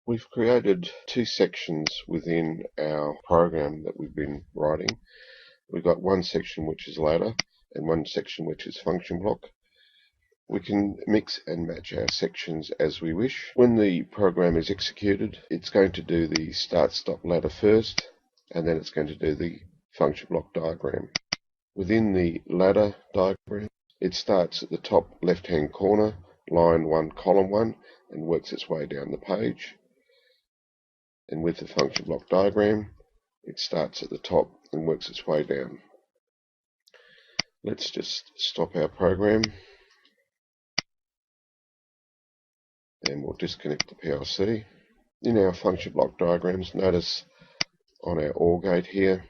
We've created two sections within our program that we've been writing. We've got one section which is ladder and one section which is function block. We can mix and match our sections as we wish. When the program is executed, it's going to do the start-stop ladder first, and then it's going to do the function block diagram. Within the ladder diagram, it starts at the top left-hand corner, line 1, column 1, and works its way down the page. And with the function block diagram, it starts at the top and works its way down. Let's just stop our program and we'll disconnect the PLC. In our function block diagrams, notice on our OR gate here,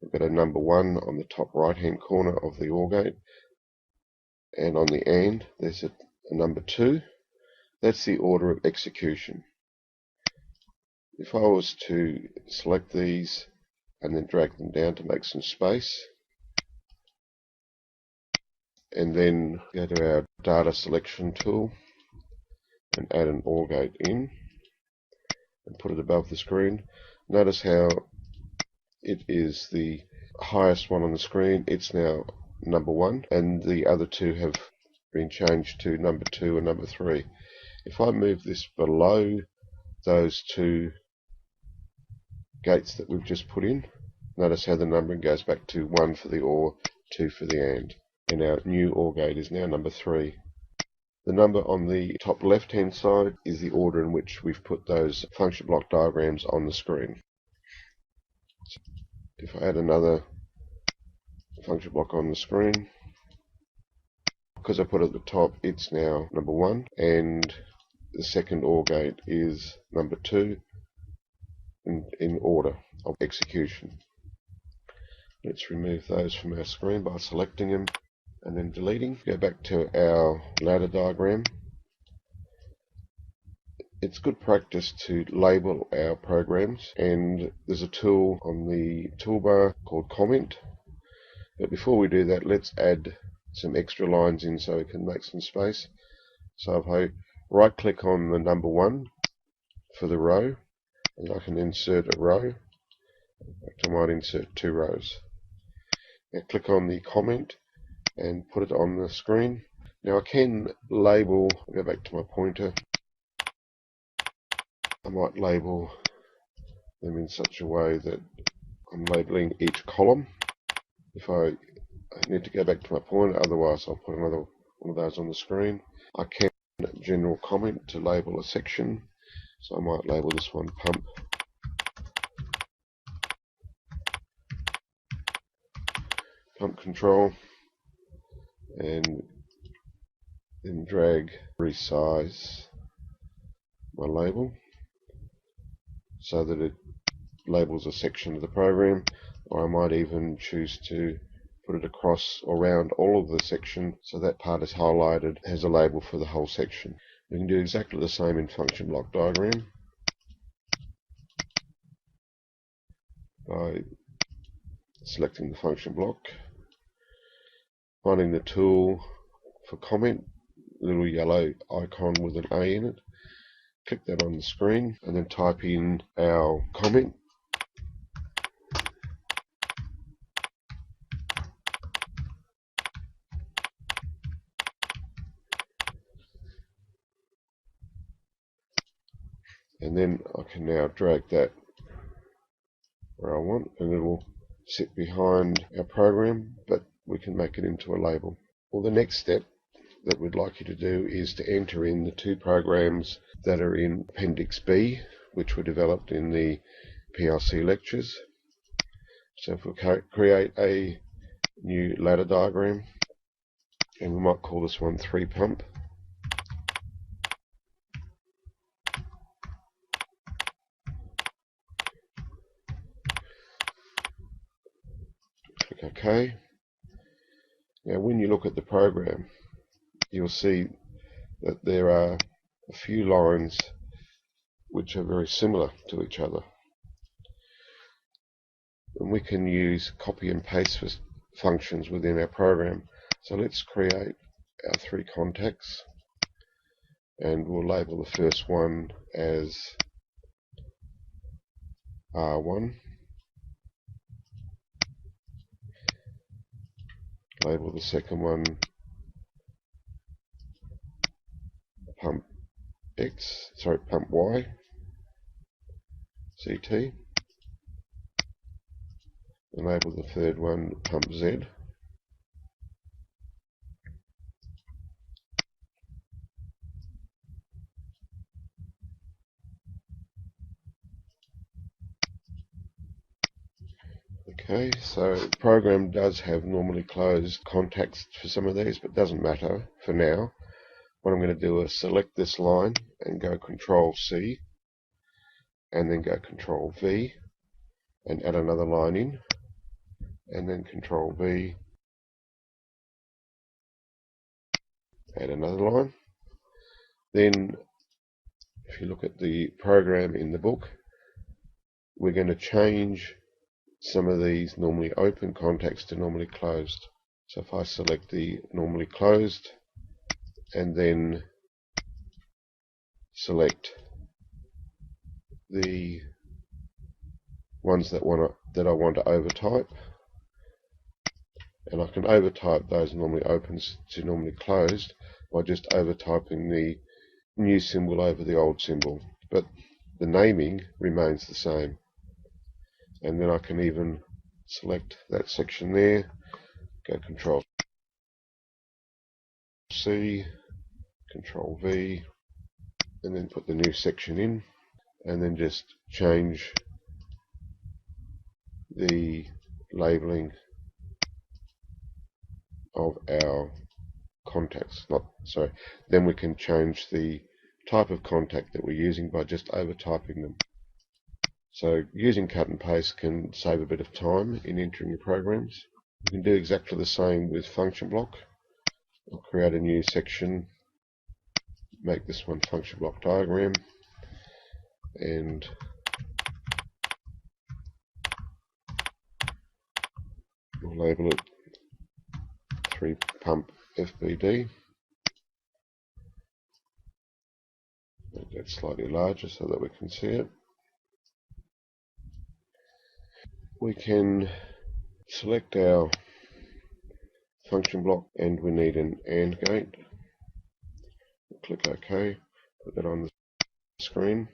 we've got a number 1 on the top right hand corner of the OR gate, and on the AND there's a number 2. That's the order of execution. If I was to select these and then drag them down to make some space, and then go to our data selection tool and add an OR gate in and put it above the screen, notice how it is the highest one on the screen. It's now number 1, and the other two have been changed to number 2 and number 3. If I move this below those two gates that we've just put in, notice how the numbering goes back to 1 for the OR, 2 for the AND, and our new OR gate is now number 3. The number on the top left hand side is the order in which we've put those function block diagrams on the screen. If I add another function block on the screen, because I put it at the top, it's now number 1, and the second OR gate is number 2 in order of execution. Let's remove those from our screen by selecting them and then deleting. Go back to our ladder diagram. It's good practice to label our programs, and there's a tool on the toolbar called comment. But before we do that, let's add some extra lines in so we can make some space. So if I right click on the number 1 for the row, and I can insert a row. I might insert 2 rows. Now click on the comment and put it on the screen. Now I can label, go back to my pointer, I might label them in such a way that I'm labeling each column. If I need to go back to my pointer, otherwise I'll put another one of those on the screen. I can general comment to label a section, so I might label this one pump. Pump control, and then drag, resize my label so that it labels a section of the program, or I might even choose to put it across or around all of the section so that part is highlighted, has a label for the whole section. We can do exactly the same in function block diagram by selecting the function block, finding the tool for comment, little yellow icon with an A in it, click that on the screen and then type in our comment. And then I can now drag that where I want, and it will sit behind our program, but we can make it into a label. Well, the next step that we'd like you to do is to enter in the 2 programs that are in Appendix B, which were developed in the PLC lectures. So if we create a new ladder diagram, and we might call this one 3 pump. Click OK. Now when you look at the program, you'll see that there are a few lines which are very similar to each other. And we can use copy and paste functions within our program. So let's create our 3 contacts, and we'll label the first one as R1, label the second one pump pump Y, CT, and label the third one pump Z. Okay, so the program does have normally closed contacts for some of these, but doesn't matter for now. What I'm going to do is select this line and go Control C, and then go Control V and add another line in, and then Control V, add another line. Then if you look at the program in the book, we're going to change some of these normally open contacts to normally closed. So if I select the normally closed and then select the ones that I want to overtype, and I can overtype those normally opens to normally closed by just overtyping the new symbol over the old symbol, but the naming remains the same. And then I can even select that section there, go Control C, Control V, and then put the new section in, and then just change the labeling of our contacts. Then we can change the type of contact that we're using by just overtyping them. So using cut and paste can save a bit of time in entering your programs. You can do exactly the same with function block. I'll create a new section, make this one function block diagram, and we'll label it 3 pump FBD. Make that slightly larger so that we can see it. We can select our function block and we need an AND gate. Click OK, put that on the screen.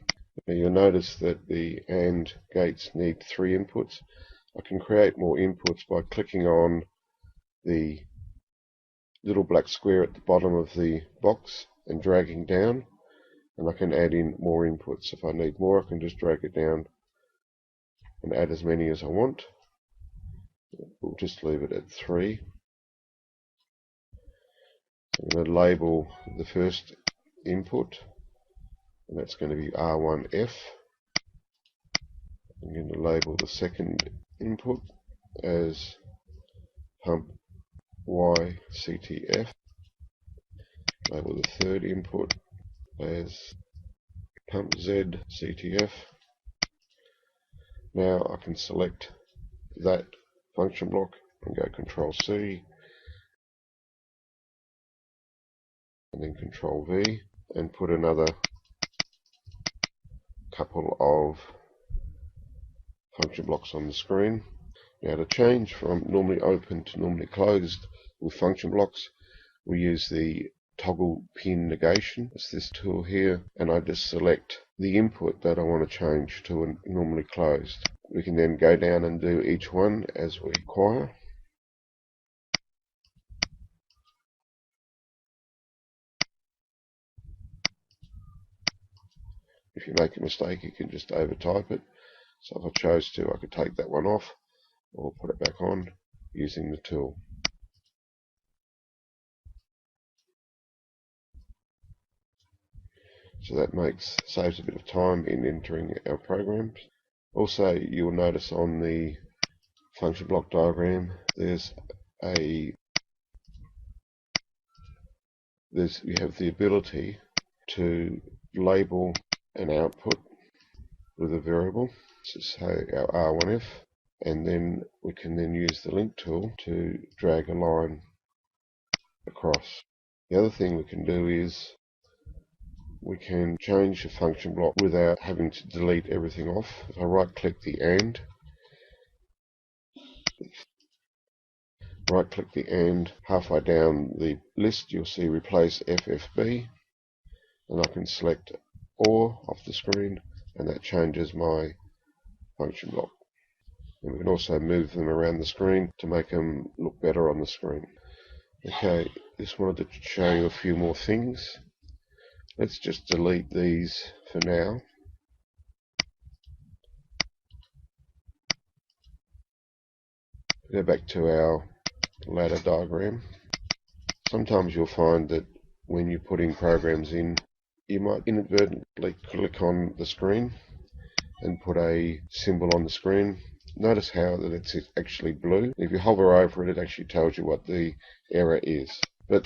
Now you'll notice that the AND gates need 3 inputs. I can create more inputs by clicking on the little black square at the bottom of the box and dragging down, and I can add in more inputs. If I need more, I can just drag it down and add as many as I want. We'll just leave it at 3. I'm going to label the first input, and that's going to be R1F. I'm going to label the second input as pump YCTF. Label the third input as pump ZCTF. Now I can select that function block and go Control C and then Control V and put another couple of function blocks on the screen. Now to change from normally open to normally closed with function blocks, we use the toggle pin negation. It's this tool here, and I just select the input that I want to change to a normally closed. We can then go down and do each one as we require. If you make a mistake, you can just overtype it. So if I chose to, I could take that one off or put it back on using the tool. So that saves a bit of time in entering our programs. Also, you will notice on the function block diagram you have the ability to label an output with a variable. So say our R1F, and then we can then use the link tool to drag a line across. The other thing we can do is we can change the function block without having to delete everything off. If I right click the AND, halfway down the list you'll see replace FFB, and I can select OR off the screen, and that changes my function block. And we can also move them around the screen to make them look better on the screen. Okay, just wanted to show you a few more things. Let's just delete these for now. Go back to our ladder diagram. Sometimes you'll find that when you're putting programs in, you might inadvertently click on the screen and put a symbol on the screen. Notice how that it's actually blue. If you hover over it, it actually tells you what the error is. But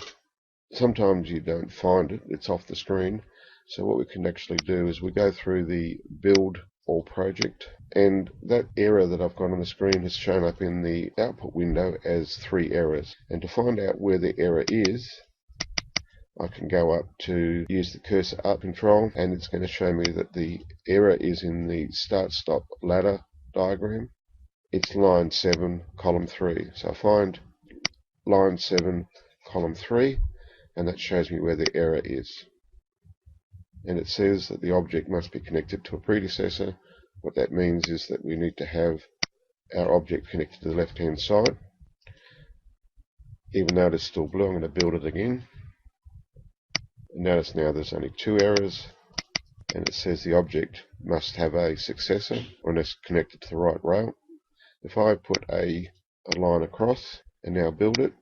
sometimes you don't find it, it's off the screen. So what we can actually do is we go through the build all project, and that error that I've got on the screen has shown up in the output window as 3 errors. And to find out where the error is, I can go up to use the cursor up control, and it's going to show me that the error is in the start stop ladder diagram. It's line 7 column 3. So I find line 7 column 3, and that shows me where the error is. And it says that the object must be connected to a predecessor. What that means is that we need to have our object connected to the left hand side. Even though it's still blue, I'm going to build it again. And notice now there's only 2 errors, and it says the object must have a successor when it's connected to the right rail. If I put a line across and now build it,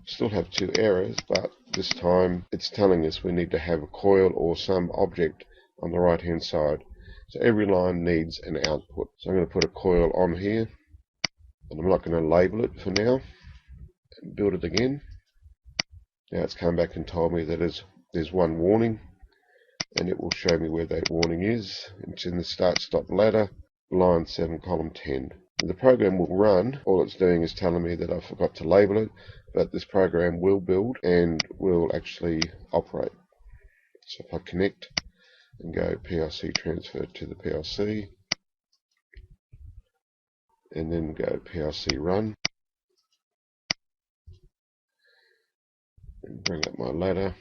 still have 2 errors, but this time it's telling us we need to have a coil or some object on the right hand side. So every line needs an output. So I'm going to put a coil on here, and I'm not going to label it for now, and build it again. Now it's come back and told me that there's one warning, and it will show me where that warning is. It's in the start stop ladder, line 7 column 10. The program will run. All it's doing is telling me that I forgot to label it, but this program will build and will actually operate. So if I connect and go PLC transfer to the PLC, and then go PLC run, and bring up my ladder,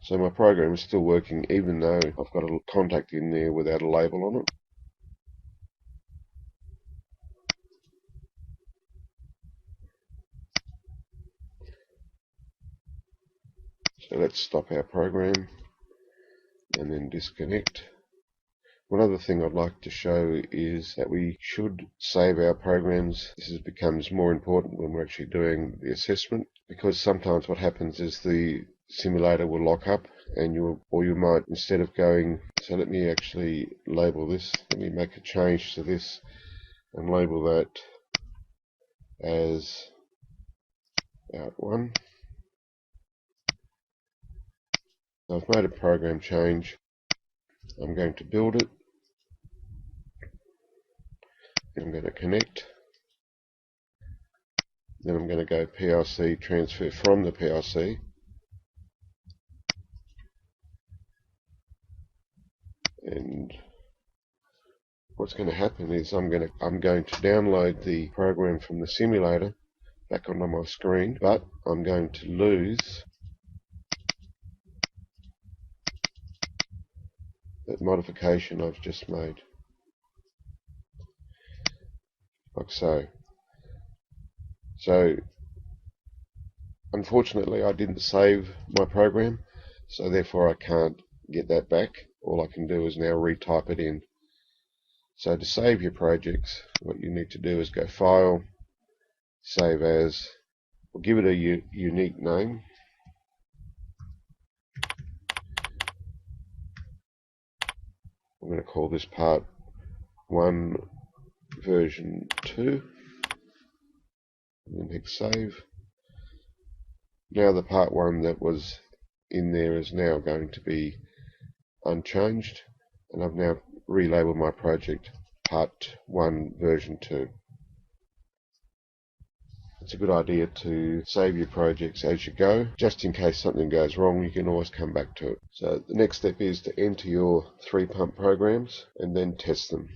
so my program is still working even though I've got a contact in there without a label on it. So let's stop our program and then disconnect. One other thing I'd like to show is that we should save our programs. This becomes more important when we're actually doing the assessment, because sometimes what happens is the simulator will lock up, and you might, instead of going, so let me actually label this, let me make a change to this and label that as out 1. So I've made a program change. I'm going to build it. I'm going to connect. Then I'm going to go PLC transfer from the PLC. And what's going to happen is I'm going to download the program from the simulator back onto my screen, but I'm going to lose that modification I've just made, like so. So unfortunately I didn't save my program, so therefore I can't get that back. All I can do is now retype it in. So to save your projects, what you need to do is go File, Save As, we'll give it a unique name. I'm going to call this Part 1 version 2, and then hit Save. Now the Part 1 that was in there is now going to be unchanged, and I've now relabeled my project Part 1 version 2. It's a good idea to save your projects as you go. Just in case something goes wrong, you can always come back to it. So the next step is to enter your 3 pump programs and then test them.